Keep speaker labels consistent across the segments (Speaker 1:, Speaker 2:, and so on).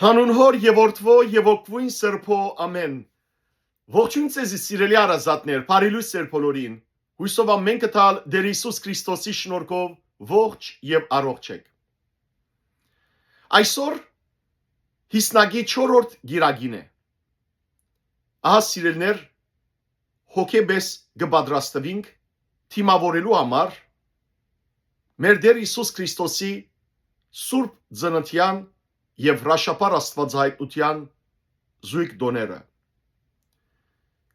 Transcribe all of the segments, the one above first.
Speaker 1: Հանուն հոր եւ որդվո եւ օգվույն սրբո ամեն։ Ողջույն ձեզ սիրելի արազատներ, բարելույս ձեր բոլորին։ Հույսով ամեն կտալ Տեր Հիսուս Քրիստոսի շնորհքով ողջ եւ առողջ եք։ Այսօր հիսնագի 4-րդ գիրագին է։ Ահա սիրելիներ, հոգեբես կպատրաստվենք թիմավորելու համար մեր Տեր Հիսուս Քրիստոսի սուրբ ծննդյան եւ հրաշապար Աստվածահայտնության զույգ դոները։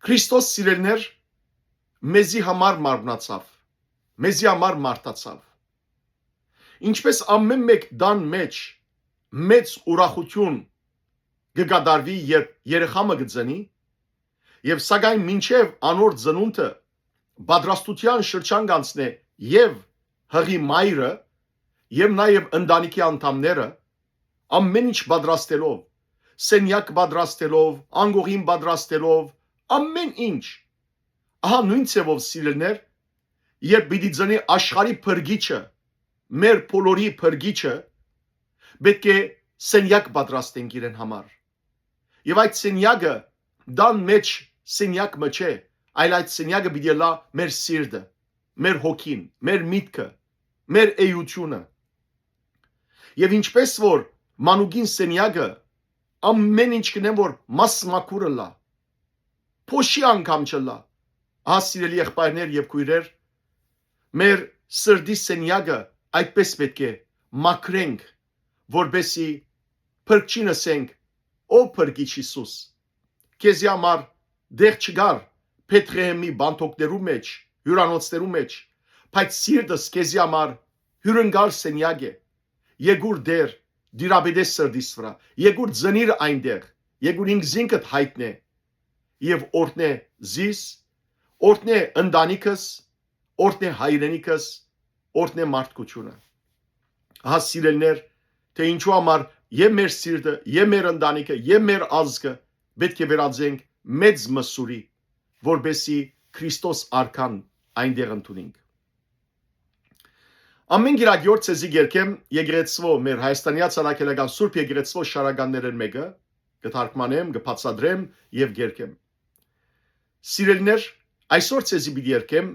Speaker 1: Քրիստոս սիրելիներ մեզի համար մարմնացավ, մեզի համար մարտացավ։ Ինչպես ամեն մեկ դան մեջ մեծ ուրախություն կգադարվի, երբ երեխամը կծնի, եւ սակայն մինչև անոր ծնունդը պատրաստության շրջան կանցնե եւ հղի մայրը եւ նաեւ ընտանիքի անդամները ամեն ինչ պատրաստելով, սենյակ պատրաստելով, անգողին պատրաստելով, ամեն ինչ։ Ահա նույն ձևով սիրելիներ, երբ պիտի ծնի աշխարհի փրկիչը, մեր բոլորի փրկիչը, պետք է սենյակ պատրաստենք իրեն համար։ Եվ այդ սենյակը դան մեջ սենյակ մը չէ, այլ այդ սենյակը պիտի լա մեր սիրտը, մեր հոգին, մեր միտքը, մեր էությունը։ Եվ ինչպես որ մանուկին սենյակը ամեն ինչ կնեմ որ մասմակուրը լա, փոշի անգամ չլա։ Ահա սիրելի եղբայրներ եւ քույրեր, մեր սրդի սենյակը այդպես պետք է մաքրենք, որբեսի փրկչին ասենք, ով փրկիչ Հիսուս, քեզի համար դեղ չգար Փետրեհեմի բանտոկներու մեջ, հյուրանոցներու մեջ, բայց սիրտս քեզի համար հյուրընկալ սենյակ է, եկուր դեր դիրաբեդես սրդիս վրա, եկուր ծնիր այնտեղ, եկուր ինքզինքդ հայտնե եւ օրտնե զիս, օրտնե ընտանիքս, օրտնե հայրենիքս, օրտնե մարդկությունը։ Ահա սիրելիներ, թե ինչու համար եւ մեր սիրտը, եւ մեր ընտանիքը, եւ մեր ազգը պետք է վերածենք մեծ մսուրի, որբեսի Քրիստոս արքան այնտեղ ընդունենք։ Ամեն գիրագյոր ցեզի գերքեմ եկեղեցվո մեր հայաստանյա ցարակելական Սուրբ եկեղեցվո շարականներն մեկը կթարգմանեմ, կբացատրեմ եւ գերքեմ։ Սիրելիներ, այսօր ցեզի պիտի երգեմ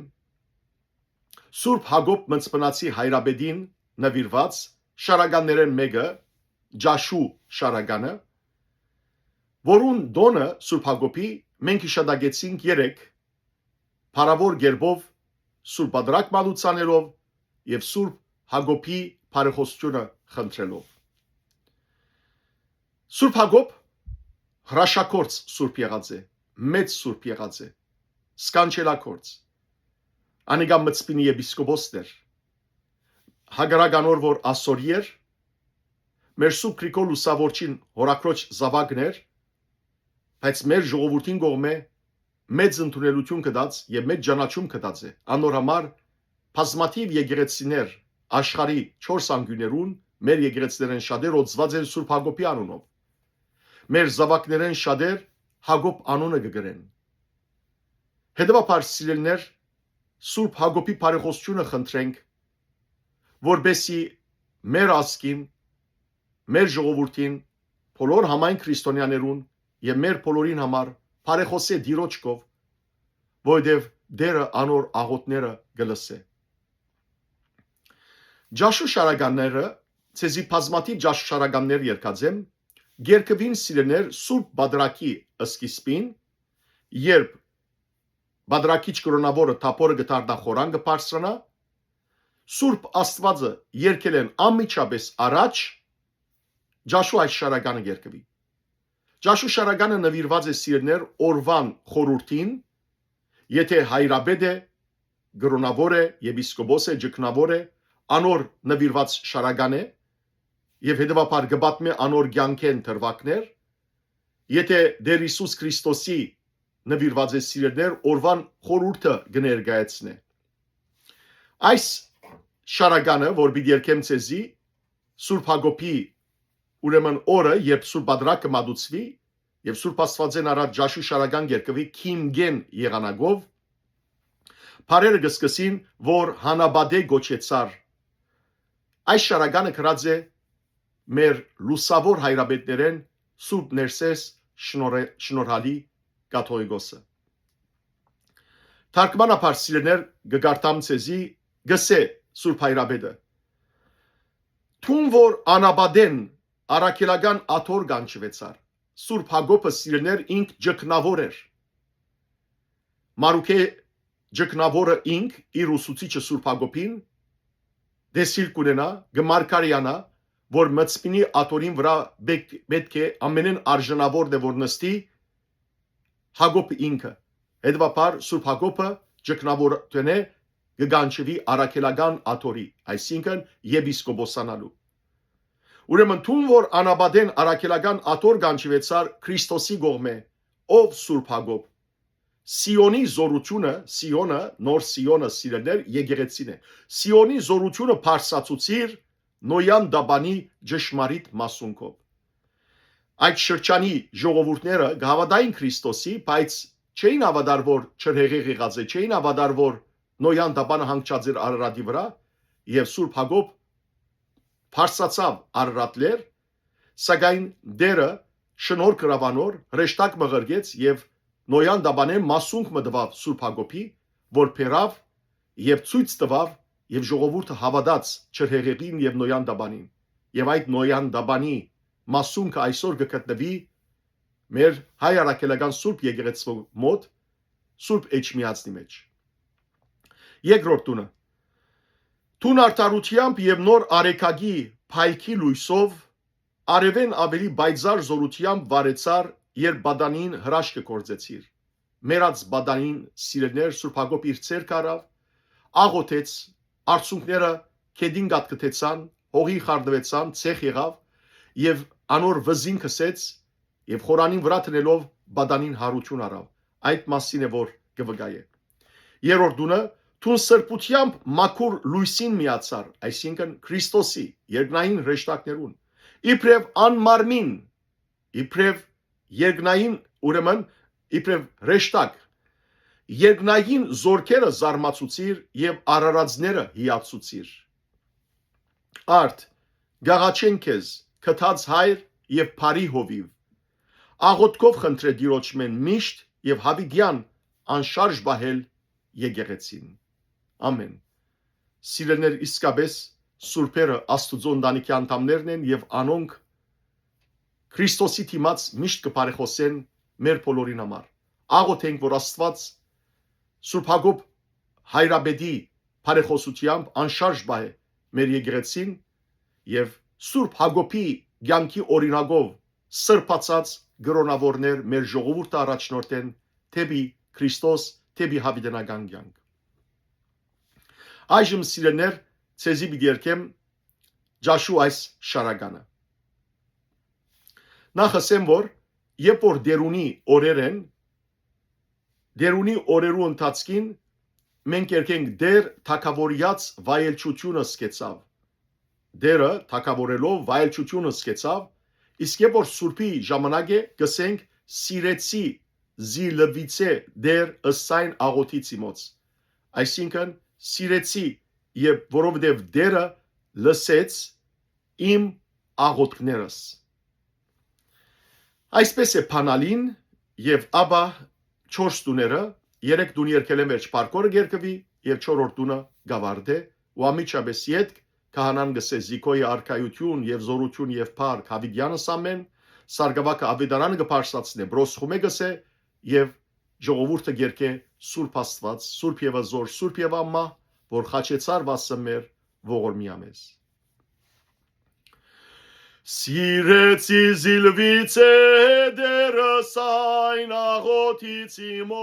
Speaker 1: Սուրբ Հակոբ Մնցպնացի հայրաբեդին նվիրված շարականներն մեկը Ջաշու շարականը, որուն դոնը Սուրբ Հակոբի մենք հիշադակեցինք 3 փառավոր գերբով Սուրբ Ադրակ մատուցաներով եւ Սուրբ Հակոբի բարեխոսությունը խնդրելով։ Սուրբ Հակոբ հրաշակորց Սուրբ եղած է, մեծ Սուրբ եղած է, սկանչելակորց։ Անիկա մծպինի եպիսկոպոսներ, հագարականոր որ ասորիեր, մեր Սուրբ Գրիգոր Լուսավորչին հորակրոջ զավակներ, բայց մեր ժողովրդին կողմէ մեծ ընդունելություն կդած եւ մեծ ճանաչում կդած է։ Անոր համար բազմաթիվ եկեղեցիներ աշխարհի 4 անկյուններուն մեր եկեղեցիներեն շատեր օծված են Սուրբ Հակոբի անունով։ Մեր զավակներեն շատեր Հակոբ անունը կգրեն։ Հետևաբար սիրելիներ, Սուրբ Հակոբի բարեխոսությունը խնդրենք, որբեսի մեր ազգին, մեր ժողովրդին, բոլոր համայն քրիստոնյաներուն եւ մեր բոլորին համար բարեխոսե դիրոջկով, որովհետեւ դերը անոր աղոթները գլսե։ Ջաշու շարականները, ցեզի բազմաթիվ ջաշու շարականներ երկած եմ, գերկվին սիրելիներ Սուրբ Բադրակի սկիզբին, երբ Բադրակիչ կրոնավորը թափորը գտարդա խորան կբարձրանա, Սուրբ Աստվածը երկել են անմիջապես առաջ ջաշու այս շարականը գերկվի։ Ջաշու շարականը նվիրված է սիրելիներ օրվան խորհրդին, եթե հայրաբեդ է, կրոնավոր է, եպիսկոպոս է, ջկնավոր է, անոր նվիրված շարական է եւ հետեւաբար գբատմե անոր ցանկեն թրվակներ, եթե Տեր Հիսուս Քրիստոսի նվիրված է սիրելիներ օրվան խորհուրդը կներկայացնե։ Այս շարականը, որ պիտի երգեմ ցեզի, Սուրբ Հակոբի ուրեմն օրը, երբ Սուրբ Բադրակը մատուցվի եւ Սուրբ Աստվածեն առաջ ջաշու շարական երկվի քիմգեն եղանակով, բարերը կսկսին, որ հանաբադե գոչեցար Այս շարականը գրած է մեր լուսավոր հայրաբետներեն Սուրբ Ներսես շնորհալի կաթողիկոսը։ Թարգմանաբար սիրելիներ գգարտամ ցեզի գսե Սուրբ հայրաբեդը Թուն որ անաբադեն արաքելական աթոր գանչվեցար Սուրբ Հակոբը սիրելիներ ինք ջկնավոր էր Մարուկե ջկնավորը ինք իր ուսուցիչը Սուրբ Հակոբին դեսիլ կունենա գմարկարյանա որ մծպինի աթորին վրա պետք է ամենեն արժանավորն է որ նստի Հակոբը ինքը հետևաբար Սուրբ Հակոբը ջկնավորն է գանչվի արաքելական աթորի այսինքն եպիսկոպոսանալու Ուրեմն թուն որ անաբադեն արաքելական աթոր գանչվեցար Քրիստոսի գողմե ով Սուրբ Հակոբ Սիոնի զորությունը Սիոնը նոր Սիոնը սիրելներ եկեղեցին է Սիոնի զորությունը փարսացուցիր Նոյան դաբանի ճշմարիտ մասունքով Այդ շրջանի ժողովուրդները գավադային Քրիստոսի բայց չէին ավադար որ չրհեղեղ եղած է չէին ավադար որ Նոյան դաբանը հանգչած էր Արարատի վրա եւ Սուրբ Հակոբ փարսացավ Արարատներ սակայն դերը շնոր գրավանոր հրեշտակ մղրգեց եւ Նոյան դաբանեն մասունք մտավ Սուրբ Հակոբի որ փերավ եւ ցույց տվավ եւ ժողովուրդը հավատաց չրհեղեղին եւ Նոյան դաբանին եւ այդ Նոյան դաբանի մասունքը այսօր կգտնվի մեր հայ արաքելական Սուրբ եկեղեցու մոտ Սուրբ Էջմիածնի մեջ երկրորդ տունը Տուն արդարությամբ եւ նոր արեքագի փայքի լույսով արևեն ավելի բայձար զորությամբ վարեցար երբ բադանին հրաշքը կործեցիր մերած բադանին սիրելներ Սուրբ Հակոբ իր ցերկ արավ աղոթեց արցունքները քեդին գտկտեցան հողի խարդվեցան ցեխ եղավ եւ անոր վզին քսեց եւ խորանին վրա տնելով բադանին հարություն արավ այդ մասին է որ կվգայե երրորդ դունը Թուն սրբությամբ մաքուր լույսին միացար, այսինքն Քրիստոսի երկնային հրեշտակներուն, իբրև անմարմին, իբրև երկնային ուրեմն, իբրև հրեշտակ, երկնային զորքերը զարմացուցիր եւ արարածները հիացուցիր։ Արդ, գաղաչեն քեզ, քթած հայր եւ բարի հովիվ, աղոթքով խնդրե Տիրոջմեն միշտ եւ հավիդյան անշարժ բահել եկեղեցին։ Ամեն։ Սիրելիներ իսկապես սուրբերը Աստուծո ընտանիքի անդամներն են եւ անոնք Քրիստոսի դիմաց միշտ կբարեխոսեն մեր բոլորին համար։ Աղոթենք, որ Աստված Սուրբ Հակոբ հայրաբեդի բարեխոսությամբ անշարժ բահե մեր եկեղեցին եւ Սուրբ Հակոբի ցանկի օրինակով սրբացած գրոնավորներ մեր ժողովուրդը առաջնորդեն թեպի Քրիստոս, թեպի հավիտենական կյանք։ Այժմ սիրելիներ, ցեզի բիդերքեմ Ջաշու այս շարականը։ Նախ ասեմ, որ երբ որ դերունի օրեր են, դերունի օրերու ընթացքին մենք երկենք դեր թակավորյաց վայելչությունը սկեցավ։ Դերը թակավորելով վայելչությունը սկեցավ, իսկ երբ որ սուրբի ժամանակ է, գսենք սիրեցի զիլվիցե դեր ըսայն աղոթից իմոց։ Այսինքն սիրեցի եւ որովհետեւ դերը լսեց իմ աղոթքներս։ Այսպես է փանալին եւ ապա 4 տուները 3 տուն երկել են վերջ պարկորը երկվի եւ 4-րդ տունը գավարդե ու ամիջապես յետ քահանան գսե զիկոյի արքայություն եւ զորություն եւ փառք հավիդյանս ամեն սարգավակը ավետարանը կփարսացնե բրոսխում է գսե եւ ժողովուրդը երկե Սուրբ Աստված, Սուրբ եւ Զոր, Սուրբ եւ Ամմա, որ խաչեցար վասը մեր ողորմիամես։ Սիրեցի զիլվիցե դերս այն աղոթից իմոց,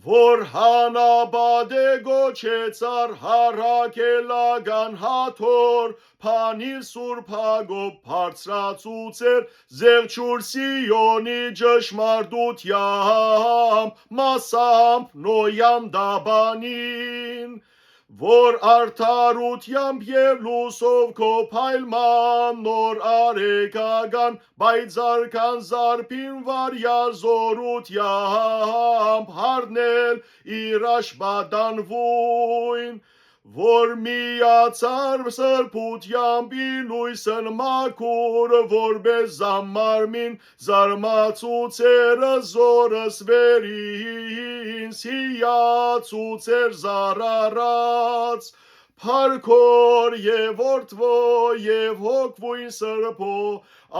Speaker 1: որ հանաբադե գոչեցար հարակելական հաթոր, Փանիր Սուրբ Հակոբ բարձրացուցեր զեղչուր Սիոնի ճշմարտությամբ, մասամբ Նոյան դաբանին, որ արդարությամբ եւ լուսով քո փայլման նոր արեգական բայձարքան զարփին վարյալ զորությամբ հարնել իր աշբադան վույն, որ միացար սրբությամբ լույսն մաքուր, որպես զամարմին զարմացուցեր զորս վերին, սիացուցեր զարարած, Փարքոր եւ որդվո եւ հոգվույն սրբո,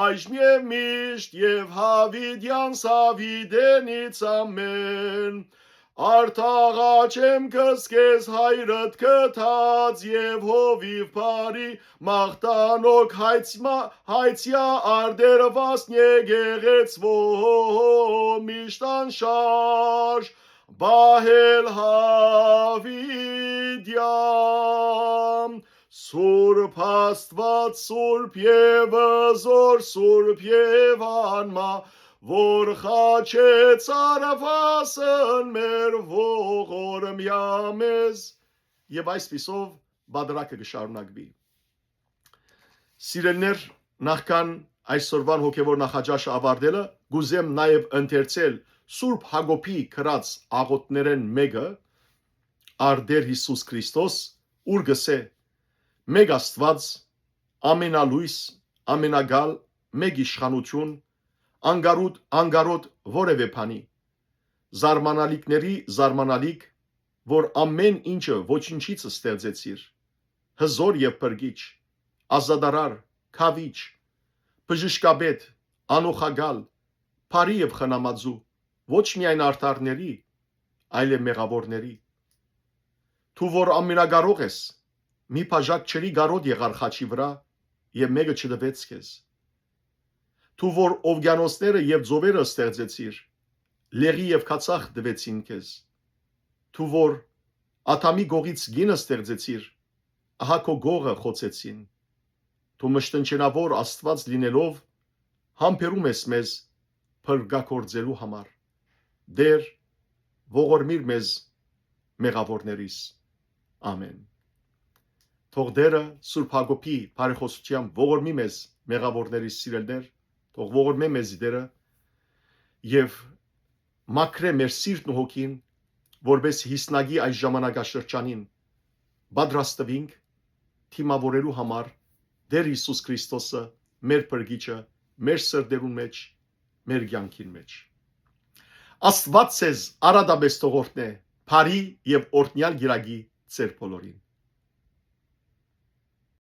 Speaker 1: այժմ եւ միշտ եւ հավիդյան սավիդենից ամեն, Արտաղաչ եմ կսկես հայրդ կթած եւ հովիվ բարի, մաղթանոք հայցյա արդերվասն եկեղեցվո, միշտ անշարժ, Բահել հավիդյամ, Սուրբ Աստված, Սուրբ եւ զոր, Սուրբ եւ անմա, որ խաչեց արվասն մեր ողորմյա մեզ, եւ այսպիսով բادرակը կշարունակվի։ Սիրելիներ, նախքան այսօրվան հոգևոր նախաճաշը ավարտելը, գուզեմ նաեւ ընթերցել Սուրբ Հակոբի գրած աղոթներեն մեկը, արդեր Հիսուս Քրիստոս, ուր գսե, մեկ Աստված, ամենալույս, ամենագալ, մեկ իշխանություն, անգարոտ որևէ բանի, զարմանալիքների զարմանալիք, որ ամեն ինչը ոչնչից ստեղծեցիր, հզոր եւ փրկիչ, ազատարար, քավիչ, բժշկաբեդ, անոխագալ, բարի եւ խնամածու, ոչ միայն արդարների, այլև մեղավորների։ Դու որ ամենագարող ես, մի բաժակ ջրի գարոտ եղար խաչի վրա եւ մեկը չդվեց քեզ։ Դու որ օվկիանոսները եւ ծովերը ստեղծեցիր, լեղի եւ քացախ դվեցին քեզ։ Դու որ աթամի գողից գինը ստեղծեցիր, ահա քո գողը խոցեցին։ Դու մշտնջենավոր Աստված լինելով համբերում ես մեզ փրկագործելու համար։ Դեր ողորմիր մեզ մեղավորներիս։ Ամեն։ Թող Դերը Սուրբ Հակոբի բարեխոսությամբ ողորմի մեզ մեղավորներիս սիրելներ, թող ողորմե մեզ Դերը եւ մաքրե մեր սիրտն ու հոգին, որպես հիսնագի այս ժամանակաշրջանին պատրաստվենք թիմավորելու համար Դեր Հիսուս Քրիստոսը, մեր փրկիչը, մեր սրտերուն մեջ, մեր կյանքին մեջ։ Աստված ձեզ արադաբես թողորտնե, բարի եւ օրհնյալ գիրագի ձեր բոլորին։